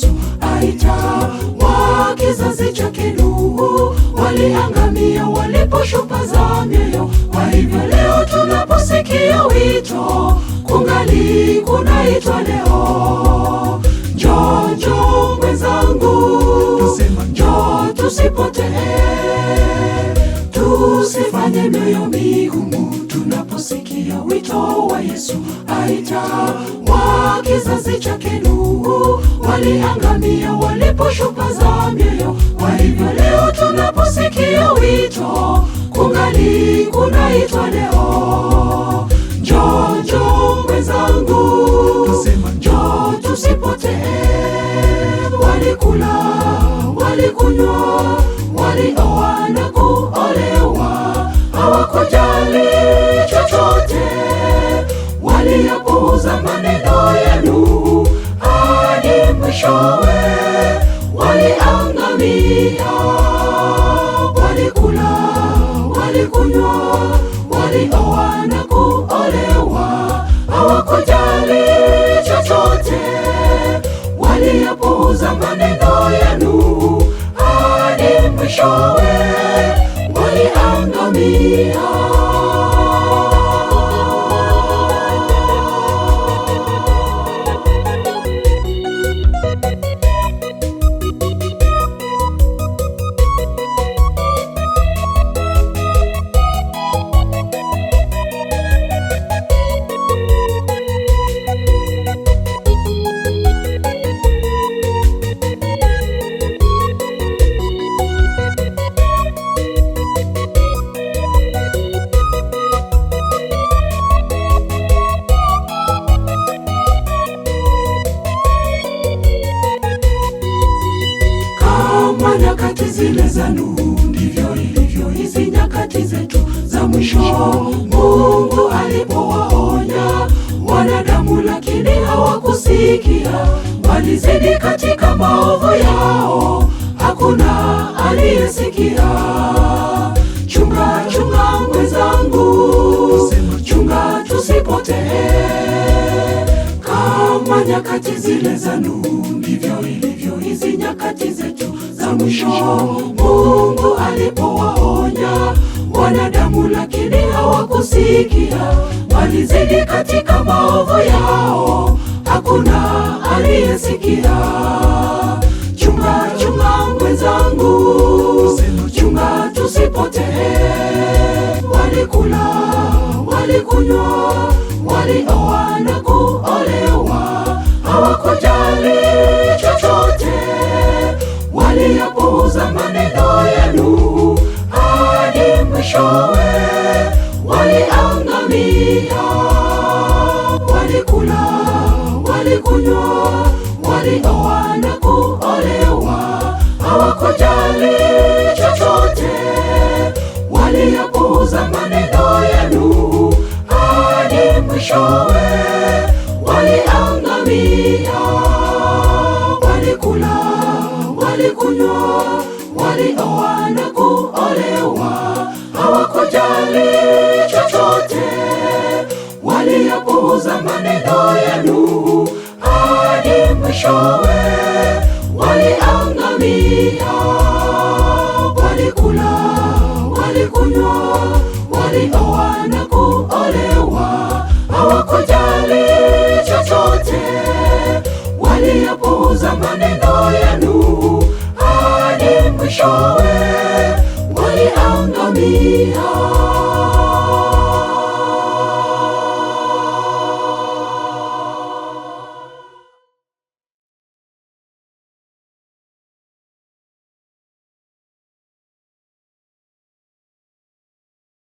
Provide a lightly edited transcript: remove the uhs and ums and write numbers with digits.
Yesu aita wa kizazi chake Nuhu, waliangamia waliposhupaza mioyo. Kwa hivyo leo tunaposikia wito, kungali kunaitwa leo. Njoo, njoo mwenzangu, njoo tusipotee, tusifanye mioyo migumu tunaposikia wito wa Yesu aita wa kizazi chake Nuhu, waliangamia waliposhupaza mioyo. Kwa hivyo leo tunaposikia wito, kungali kunaitwa leo. Njoo, njoo mwenzangu, njoo tusipotee. Walikula, walikunywa, walioa na kuolewa, hawakujali chochote, waliyapuuza maneno ya Nuhu hadi mwishowe waliangamia. Walikula, walikunywa, walioa na kuolewa, hawakujali chochote, waliyapuuza maneno ya Nuhu hadi mwishowe waliangamia. Nyakati zile za Nuhu, ndivyo ilivyo hizi nyakati zetu za mwisho. Mungu alipowaonya wanadamu, lakini hawakusikia, walizidi katika maovu yao, hakuna aliyesikia. Chunga, chunga mwenzangu, chunga tusipotee. Kama nyakati zile za Nuhu, ndivyo ilivyo hizi nyakati zetu za mwisho. Mungu alipowaonya wanadamu, lakini hawakusikia, walizidi katika maovu yao, hakuna aliyesikia. Chunga, chunga mwenzangu, chunga tusipotee. Walikula, walikunywa, walioa na kuolewa, hawakujali chochote, waliyapuuza maneno ya Nuhu hadi mwishowe waliangamia. Walikula, walikunywa, walioa na kuolewa, hawakujali chochote, waliyapuuza maneno ya Nuhu hadi mwishowe waliangamia. Walikula, walikunywa, walioa na kuolewa, hawakujali chochote, waliyapuuza maneno ya Nuhu hadi mwishowe waliangamia. Walikula, walikunywa, walioa na kuolewa, hawakujali chochote, waliyapuuza maneno ya Nuhu hadi mwishowe waliangamia.